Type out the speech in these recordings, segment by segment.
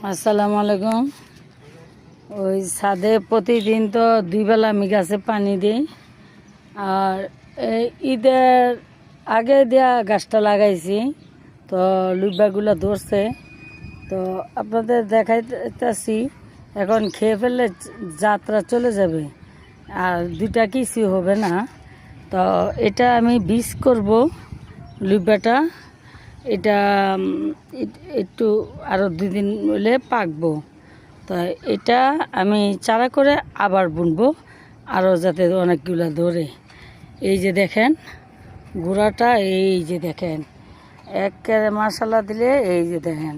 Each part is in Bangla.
আসসালামু আলাইকুম। ওই ছাদে প্রতিদিন তো দুই বেলা আমি গাছে পানি দিই। আর এই ঈদের আগে দেওয়া গাছটা লাগাইছি, তো লুইবাগুলো ধরছে। তো আপনাদের দেখাইতেছি, এখন খেয়ে ফেললে যাত্রা চলে যাবে আর দুইটা কিছু হবে না। তো এটা আমি বীজ করব লুইবাটা। এটা একটু আরও 2 দিন হলে পাকবো। তো এটা আমি চারা করে আবার বুনবো, আরও যাতে অনেকগুলো ধরে। এই যে দেখেন গোড়াটা, এই যে দেখেন একেবারে মশলা দিলে এই যে দেখেন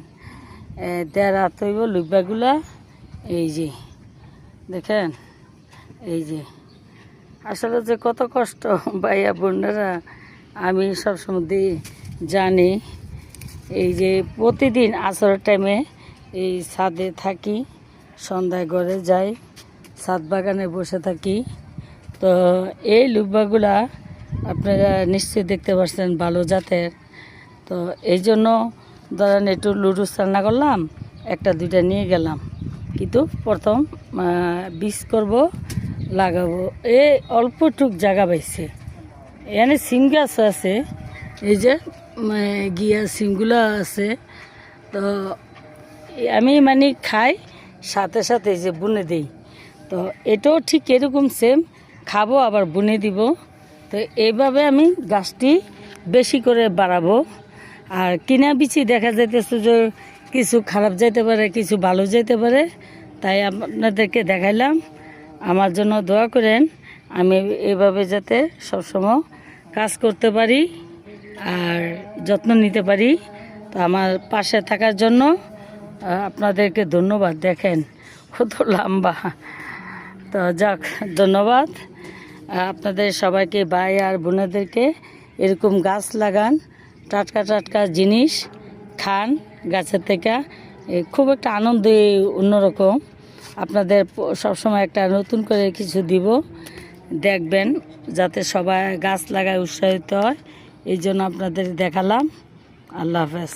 দেড়া তৈব লুইবাগুলা। এই যে দেখেন, এই যে আসলে যে কত কষ্ট ভাইয়া বোনেরা আমি সবসময় জানি। এই যে প্রতিদিন আসরের টাইমে এই ছাদে থাকি, সন্ধ্যায় ঘরে যাই, ছাদ বাগানে বসে থাকি। তো এই লুব্বাগুলা আপনারা নিশ্চয়ই দেখতে পাচ্ছেন ভালো জাতের। তো এই জন্য ধরেন একটু লুডুস রান্না করলাম, একটা দুইটা নিয়ে গেলাম, কিন্তু প্রথম বীজ করব, লাগাবো। এই অল্পটুক জায়গা পাইছে, এখানে সিম গাছ আছে, এই যে গিয়া সিমগুলো আছে। তো আমি মানে খাই, সাথে সাথে যে বুনে দিই। তো এটাও ঠিক এরকম সেম, খাবো আবার বুনে দিব। তো এইভাবে আমি গাছটি বেশি করে বাড়াবো। আর কিনা বিচি দেখা যাইতেছে যে কিছু খারাপ যাইতে পারে, কিছু ভালো যাইতে পারে, তাই আপনাদেরকে দেখাইলাম। আমার জন্য দোয়া করেন, আমি এভাবে যাতে সবসময় কাজ করতে পারি আর যত্ন নিতে পারি। তো আমার পাশে থাকার জন্য আপনাদেরকে ধন্যবাদ। দেখেন কত লম্বা। তো যাক, ধন্যবাদ আপনাদের সবাইকে, ভাই আর বোনেদেরকে। এরকম গাছ লাগান, টাটকা টাটকা জিনিস খান গাছের থেকে, খুব একটা আনন্দ অন্যরকম। আপনাদের সবসময় একটা নতুন করে কিছু দিব, দেখবেন যাতে সবাই গাছ লাগায় উৎসাহিত হয়। এই জন্য আপনাদের দেখালাম। আল্লাহ হাফেজ।